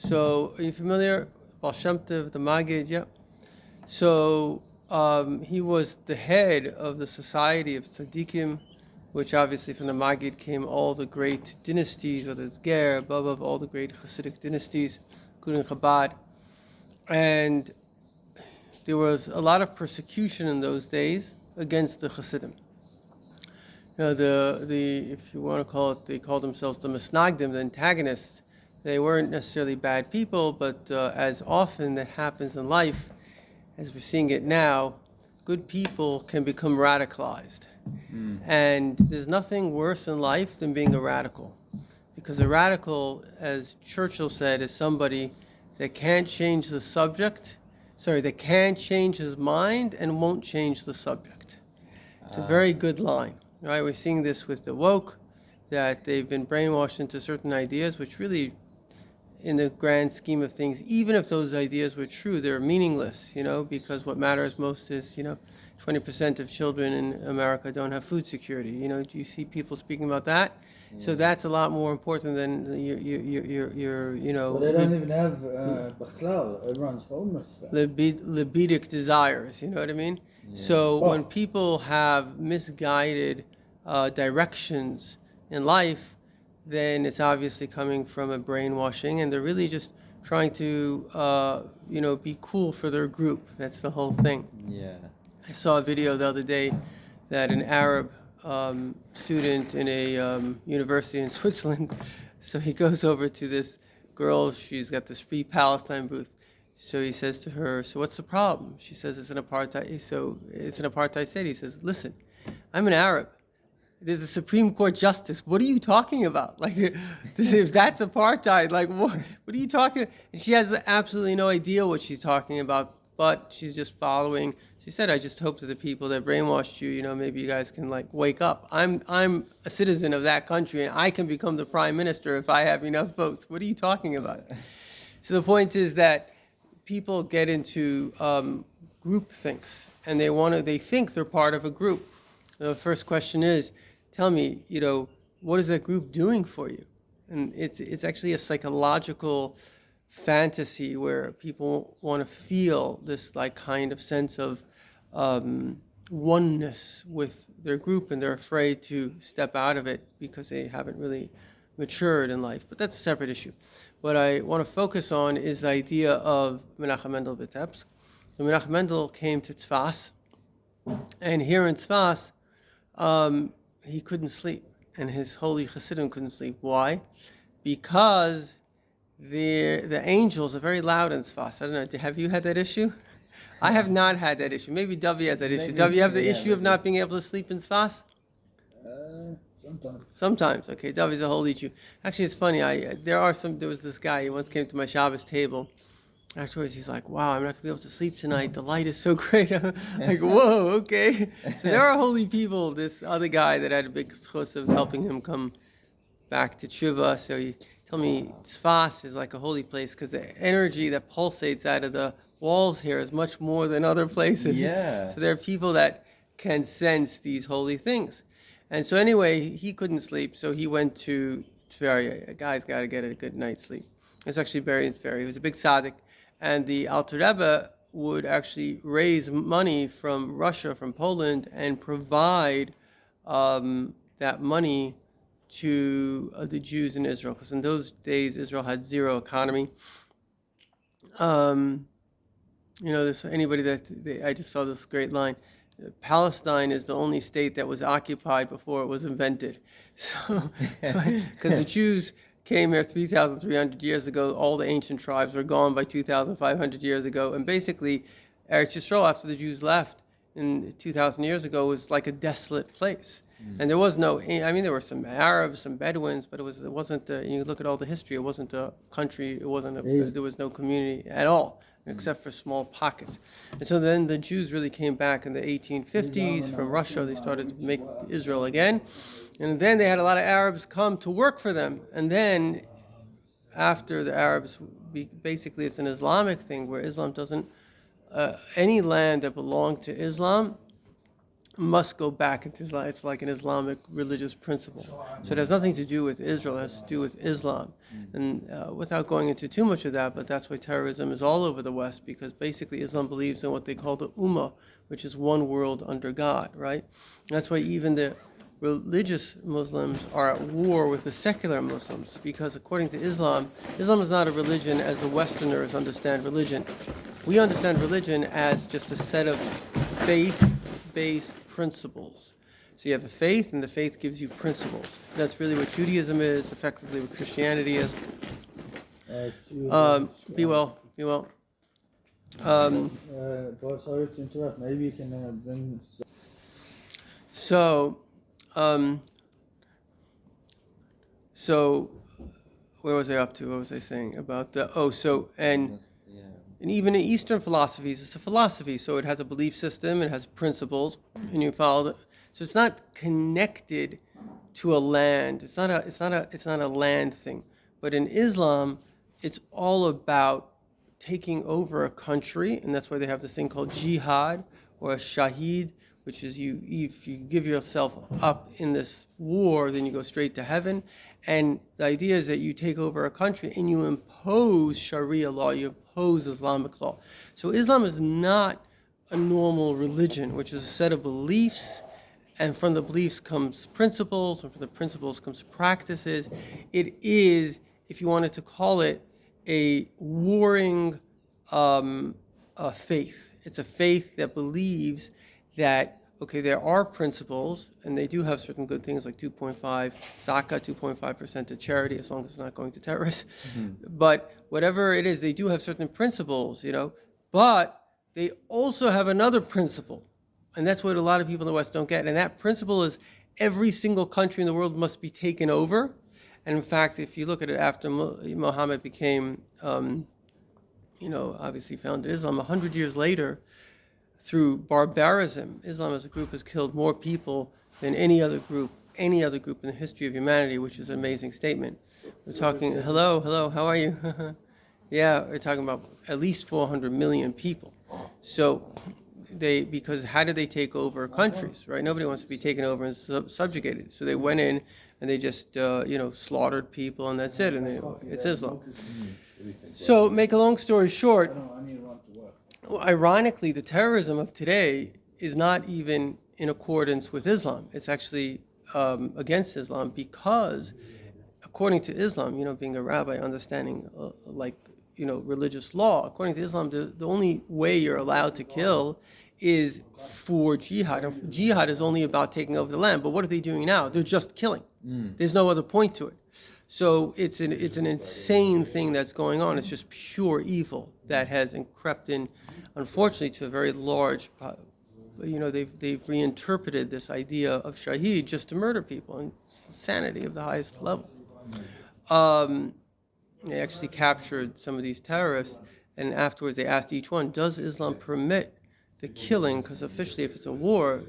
So, are you familiar? Baal Shem Tov, the Maggid, yeah. So, he was the head of the Society of Tzaddikim, which obviously from the Maggid came all the great dynasties, whether it's Ger, above all the great Hasidic dynasties, including Chabad. And there was a lot of persecution in those days against the Hasidim. The if you want to call it, they called themselves the Misnagdim, the antagonists. They weren't necessarily bad people, but as often that happens in life, as we're seeing it now, good people can become radicalized. And there's nothing worse in life than being a radical. Because a radical, as Churchill said, is somebody that can't change the subject, that can't change his mind and won't change the subject. It's a very good line. Right? We're seeing this with the woke, that they've been brainwashed into certain ideas, which really, in the grand scheme of things, even if those ideas were true, they're meaningless, because what matters most is, 20% of children in America don't have food security. Do you see people speaking about that? Yeah. So that's a lot more important than your Well, they don't even have Bachlal. Everyone's homeless. Libidic desires, you know what I mean? Yeah. So when people have misguided directions in life, then it's obviously coming from a brainwashing, and they're really just trying to, be cool for their group. That's the whole thing. Yeah. I saw a video the other day that an Arab student in a university in Switzerland, so he goes over to this girl, she's got this Free Palestine booth. So he says to her, so what's the problem? She says it's an apartheid. So it's an apartheid state. He says, listen, I'm an Arab. There's a Supreme Court justice. What are you talking about? Like, if that's apartheid, like, what are you talking? And she has absolutely no idea what she's talking about, but she's just following. She said, I just hope that the people that brainwashed you, maybe you guys can wake up. I'm a citizen of that country, and I can become the prime minister if I have enough votes. What are you talking about? So the point is that people get into group thinks, and they think they're part of a group. The first question is, tell me, what is that group doing for you? And it's actually a psychological fantasy where people want to feel this kind of sense of oneness with their group, and they're afraid to step out of it because they haven't really matured in life. But that's a separate issue. What I want to focus on is the idea of Menachem Mendel Vitebsk. So Menachem Mendel came to Tzfas, and here in Tzfas, he couldn't sleep, and his holy Hasidim couldn't sleep. Why? Because the angels are very loud in Tzfas. I don't know, have you had that issue? I have not had that issue. Maybe Dovey has that issue. Dovey, you have the issue of not being able to sleep in Tzfas? Sometimes. Okay, Dovey's a holy Jew. Actually, it's funny. There was this guy, he once came to my Shabbos table. Afterwards, he's like, wow, I'm not going to be able to sleep tonight. The light is so great. I'm like, whoa, okay. So there are holy people. This other guy that had a big schus of helping him come back to Tshuva. So he told me Tzfas is like a holy place because the energy that pulsates out of the walls here is much more than other places. Yeah. So there are people that can sense these holy things. And so anyway, he couldn't sleep, so he went to Tveria. A guy's got to get a good night's sleep. It's actually buried in Tveria. He was a big tzaddik. And the Alter Rebbe would actually raise money from Russia, from Poland, and provide that money to the Jews in Israel. Because in those days, Israel had zero economy. I just saw this great line. Palestine is the only state that was occupied before it was invented. So, because the Jews came here 3,300 years ago, all the ancient tribes were gone by 2,500 years ago, and basically, Eretz Yisrael, after the Jews left in 2,000 years ago, was like a desolate place. And there was there were some Arabs, some Bedouins, but it wasn't. You look at all the history, it wasn't a country. There was no community at all, except for small pockets. And so then the Jews really came back in the 1850s from Russia. They started to make Israel again. And then they had a lot of Arabs come to work for them. And then after the Arabs, basically it's an Islamic thing where Islam doesn't, any land that belonged to Islam must go back into Islam. It's like an Islamic religious principle. So it has nothing to do with Israel. It has to do with Islam. And without going into too much of that, but that's why terrorism is all over the West, because basically Islam believes in what they call the Ummah, which is one world under God, right? And that's why even the religious Muslims are at war with the secular Muslims, because according to Islam, Islam is not a religion as the Westerners understand religion. We understand religion as just a set of faith-based principles. So you have a faith, and the faith gives you principles. That's really what Judaism is, effectively what Christianity is. Be well, be well. Boss, sorry to interrupt. Maybe you can bring. So where was I up to? What was I saying about the? And even in Eastern philosophies, it's a philosophy, so it has a belief system, it has principles, and you follow it. So it's not connected to a land. It's not a land thing. But in Islam, it's all about taking over a country, and that's why they have this thing called jihad or a shaheed, which is if you give yourself up in this war, then you go straight to heaven. And the idea is that you take over a country and you impose Sharia law, you impose Islamic law. So Islam is not a normal religion, which is a set of beliefs, and from the beliefs comes principles, and from the principles comes practices. It is, if you wanted to call it, a warring faith. It's a faith that believes that, okay, there are principles, and they do have certain good things like 2.5 zakah, 2.5% to charity, as long as it's not going to terrorists. But whatever it is, they do have certain principles, but they also have another principle. And that's what a lot of people in the West don't get. And that principle is every single country in the world must be taken over. And in fact, if you look at it after Muhammad became, obviously founded Islam, 100 years later, through barbarism, Islam as a group has killed more people than any other group in the history of humanity, which is an amazing statement. We're talking, hello, how are you? Yeah, we're talking about at least 400 million people. So because how did they take over countries, right? Nobody wants to be taken over and subjugated. So they went in and they just, slaughtered people, and that's it. And it's Islam. So make a long story short, ironically, the terrorism of today is not even in accordance with Islam. It's actually against Islam, because according to Islam, being a rabbi, understanding religious law, according to Islam, the only way you're allowed to kill is for jihad. And jihad is only about taking over the land. But what are they doing now? They're just killing. There's no other point to it. So it's an insane thing that's going on. It's just pure evil that has crept in, unfortunately, to a very large. They've reinterpreted this idea of shaheed just to murder people, and insanity of the highest level. They actually captured some of these terrorists, and afterwards they asked each one, "Does Islam permit the killing?" Because officially, if it's a war,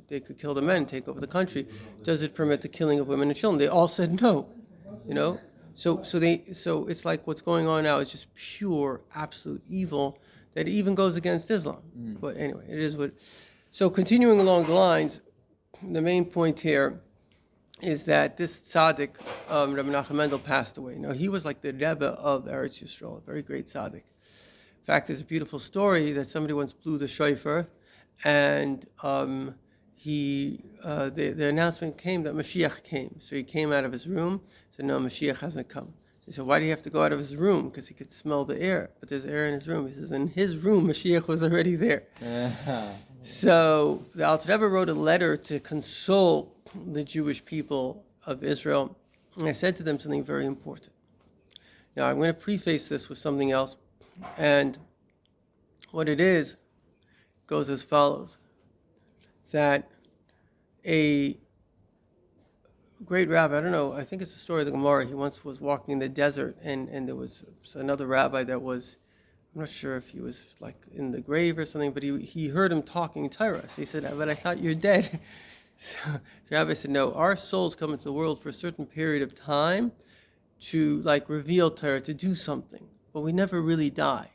they could kill the men, take over the country. Does it permit the killing of women and children? They all said no. So it's like what's going on now is just pure, absolute evil that even goes against Islam. But anyway, it is what. So continuing along the lines, the main point here is that this Tzaddik, Rabbi Menachem Mendel, passed away. Now, he was like the Rebbe of Eretz Yisrael, a very great Tzaddik. In fact, there's a beautiful story that somebody once blew the shofar, and the announcement came that Mashiach came. So he came out of his room, said, "No, Mashiach hasn't come." He said, "Why do you have to go out of his room?" Because he could smell the air, but there's air in his room. He says, in his room, Mashiach was already there. So the Alter Rebbe wrote a letter to console the Jewish people of Israel, and I said to them something very important. Now, I'm going to preface this with something else, and what it is goes as follows: that a great rabbi, I don't know, I think it's the story of the Gemara, he once was walking in the desert, and there was another rabbi that was, I'm not sure if he was like in the grave or something, but he heard him talking Torah. So he said, "But I thought you're dead." So the rabbi said, "No, our souls come into the world for a certain period of time to reveal Torah, to do something, but we never really die.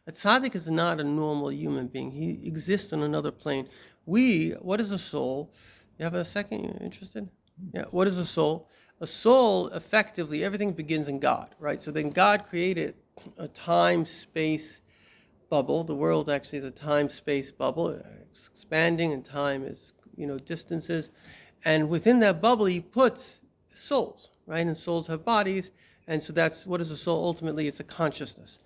A tzaddik is not a normal human being. He exists on another plane. what is a soul? You have a second? You're interested? Yeah. What is a soul? A soul, effectively, everything begins in God, right? So then God created a time-space bubble. The world actually is a time-space bubble. It's expanding, and time is, distances. And within that bubble, he puts souls, right? And souls have bodies. And so that's, what is a soul? Ultimately, it's a consciousness.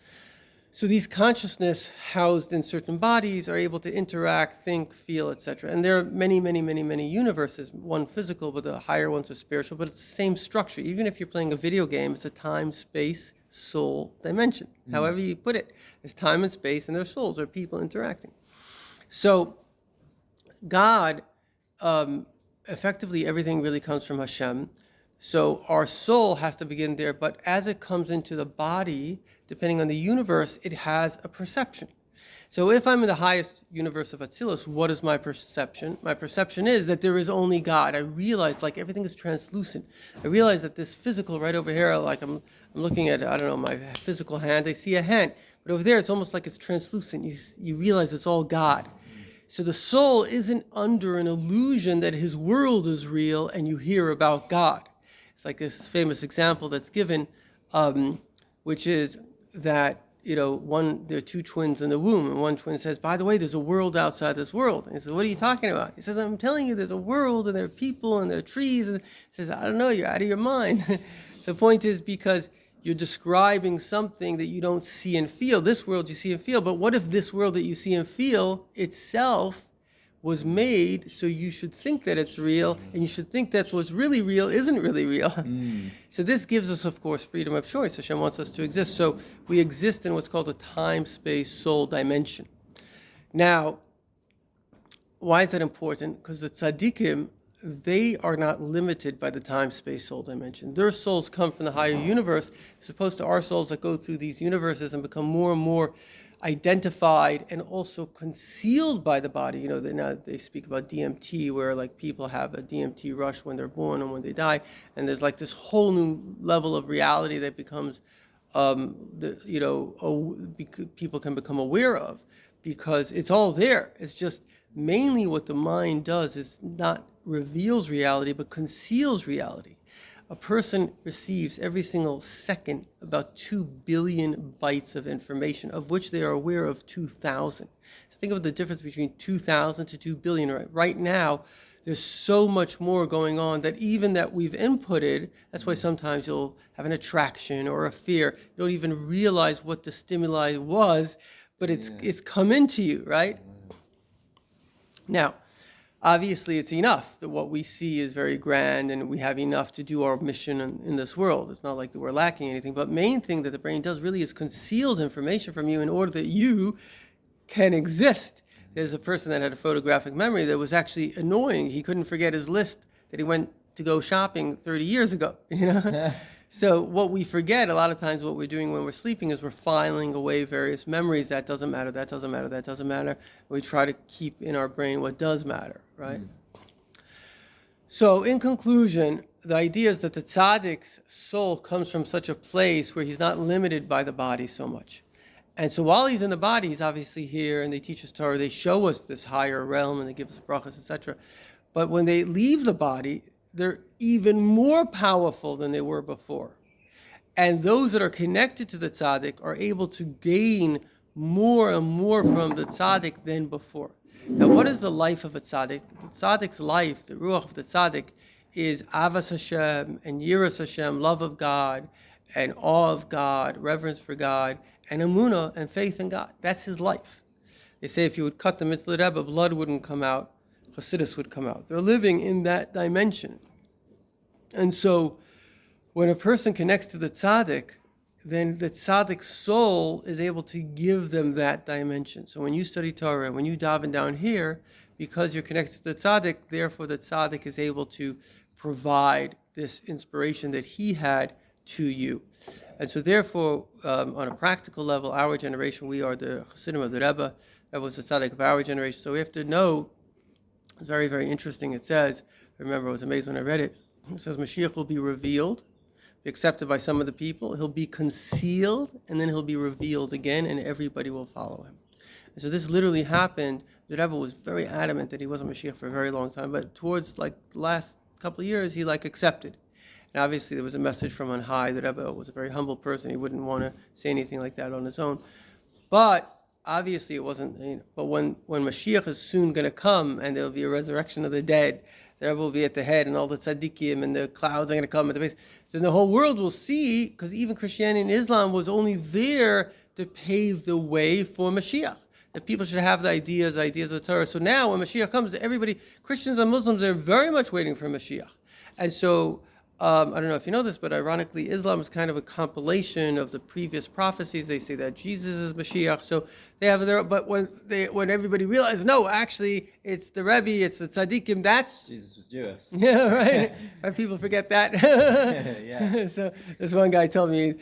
So these consciousness housed in certain bodies are able to interact, think, feel, etc. And there are many, many, many, many universes. One physical, but the higher ones are spiritual. But it's the same structure. Even if you're playing a video game, it's a time, space, soul dimension. However you put it, there's time and space, and there's souls, there are people interacting. So God, effectively, everything really comes from Hashem. So our soul has to begin there, but as it comes into the body, depending on the universe, it has a perception. So if I'm in the highest universe of Atzilus, what is my perception? My perception is that there is only God. I realize like everything is translucent. I realize that this physical right over here, like I'm looking at, I don't know, my physical hand, I see a hand. But over there, it's almost like it's translucent. You realize it's all God. So the soul isn't under an illusion that his world is real and you hear about God. It's like this famous example that's given, which is that, there are two twins in the womb, and one twin says, by the way, there's a world outside this world. And he says, what are you talking about? He says, I'm telling you, there's a world, and there are people, and there are trees. And he says, I don't know, you're out of your mind. The point is because you're describing something that you don't see and feel. This world you see and feel, but what if this world that you see and feel itself was made so you should think that it's real, and you should think that's what's really real isn't really real. So this gives us, of course, freedom of choice. Hashem wants us to exist. So we exist in what's called a time, space, soul dimension. Now, why is that important? Because the tzaddikim, they are not limited by the time, space, soul dimension. Their souls come from the higher universe, as opposed to our souls that go through these universes and become more and more identified and also concealed by the body. Now they speak about DMT, where like people have a DMT rush when they're born and when they die, and there's like this whole new level of reality that becomes, people can become aware of, because it's all there. It's just mainly what the mind does is not reveals reality, but conceals reality. A person receives every single second about 2 billion bytes of information, of which they are aware of 2,000. So think of the difference between 2,000 to 2 billion. Right now, there's so much more going on that even that we've inputted, that's why sometimes you'll have an attraction or a fear. You don't even realize what the stimuli was, but it's come into you, right? Now, obviously, it's enough that what we see is very grand and we have enough to do our mission in this world. It's not like that we're lacking anything. But main thing that the brain does really is conceals information from you in order that you can exist. There's a person that had a photographic memory that was actually annoying. He couldn't forget his list that he went to go shopping 30 years ago. So what we forget a lot of times, what we're doing when we're sleeping is we're filing away various memories. That doesn't matter, that doesn't matter, that doesn't matter. We try to keep in our brain what does matter, right? So in conclusion, the idea is that the tzaddik's soul comes from such a place where he's not limited by the body so much. And so while he's in the body, he's obviously here, and they teach us Torah, they show us this higher realm, and they give us brachas, etc. But when they leave the body, they're even more powerful than they were before. And those that are connected to the tzaddik are able to gain more and more from the tzaddik than before. Now, what is the life of a tzaddik? The tzaddik's life, the ruach of the tzaddik, is avas Hashem and yiras Hashem, love of God and awe of God, reverence for God, and emunah and faith in God. That's his life. They say if you would cut the mitzvah Rebbe, blood wouldn't come out, Chassidus would come out. They're living in that dimension. And so when a person connects to the tzaddik, then the tzaddik's soul is able to give them that dimension. So when you study Torah, when you daven down here, because you're connected to the tzaddik, therefore the tzaddik is able to provide this inspiration that he had to you. And so therefore, on a practical level, our generation, we are the Chassidim of the Rebbe. That was the tzaddik of our generation. So we have to know, it's very, very interesting. It says, I remember I was amazed when I read it. It says Mashiach will be revealed, be accepted by some of the people. He'll be concealed, and then he'll be revealed again, and everybody will follow him. And so this literally happened the Rebbe was very adamant that he wasn't Mashiach for a very long time, but towards like the last couple of years, he like accepted. And obviously there was a message from on high. The Rebbe was a very humble person. He wouldn't want to say anything like that on his own. But obviously it wasn't, but when Mashiach is soon going to come and there'll be a resurrection of the dead, the Rebbe will be at the head and all the tzaddikim and the clouds are going to come at the base. Then the whole world will see, because even Christianity and Islam was only there to pave the way for Mashiach. That people should have the ideas of the Torah. So now when Mashiach comes, everybody, Christians and Muslims, they're very much waiting for Mashiach. And so, I don't know if you know this, but ironically, Islam is kind of a compilation of the previous prophecies. They say that Jesus is Mashiach. So they have their, but when everybody realizes, no, actually, it's the Rebbe, it's the Tzaddikim, that's... Jesus was Jewish. Yeah, right. Right, people forget that. Yeah. So this one guy told me,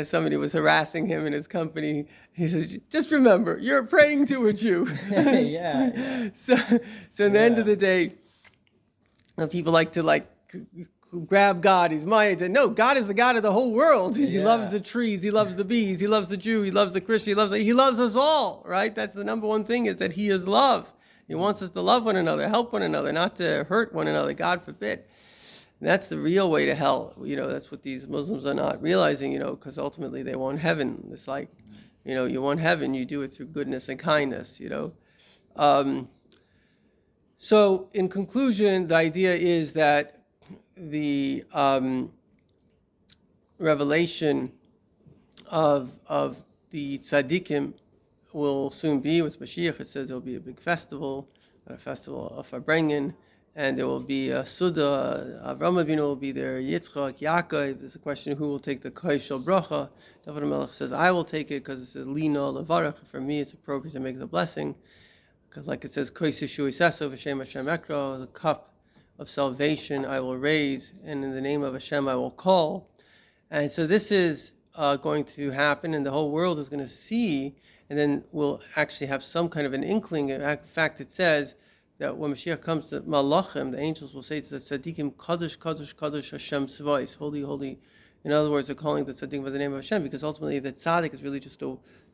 somebody was harassing him in his company. He says, just remember, you're praying to a Jew. Yeah. So in the end of the day, people like to grab God. He's my idea. No, God is the God of the whole world. He Yeah. loves the trees. He loves the bees. He loves the Jew. He loves the Christian. He loves us all, right? That's the number one thing, is that he is love. He wants us to love one another, help one another, not to hurt one another, God forbid. And that's the real way to hell. That's what these Muslims are not realizing, because ultimately they want heaven. It's like, you want heaven, you do it through goodness and kindness, So in conclusion, the idea is that the revelation of the tzaddikim will soon be with Mashiach. It says there will be a big festival, a festival of Farbrengen, and there will be a Suda. Avraham Avinu will be there, Yitzchak, Yaakov. There's a question who will take the Koishel Bracha. David HaMelech says, I will take it because it says Lino Levarach. For me, it's appropriate to make the blessing. Because like it says, Koisishu Isaso V'Shem Hashem Ekro, the cup of salvation I will raise, and in the name of Hashem I will call. And so this is going to happen, and the whole world is going to see, and then we'll actually have some kind of an inkling. In fact, it says that when Mashiach comes, the Malachim, the angels, will say to the Tzaddikim, Kadosh, Kadosh, Kadosh Hashem Tzvais, holy, holy. In other words, they're calling the Tzaddik by the name of Hashem, because ultimately the Tzaddik is really just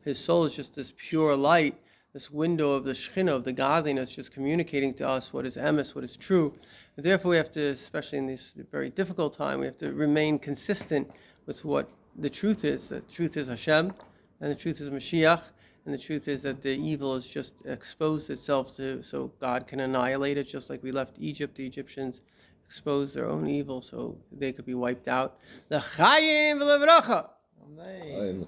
his soul is just this pure light, this window of the Shekhinah, of the godliness, just communicating to us what is emes, what is true. And therefore, we have to, especially in this very difficult time, we have to remain consistent with what the truth is. The truth is Hashem, and the truth is Mashiach, and the truth is that the evil has just exposed itself so God can annihilate it, just like we left Egypt. The Egyptians exposed their own evil so they could be wiped out. L'chaim v'levracha. Amen.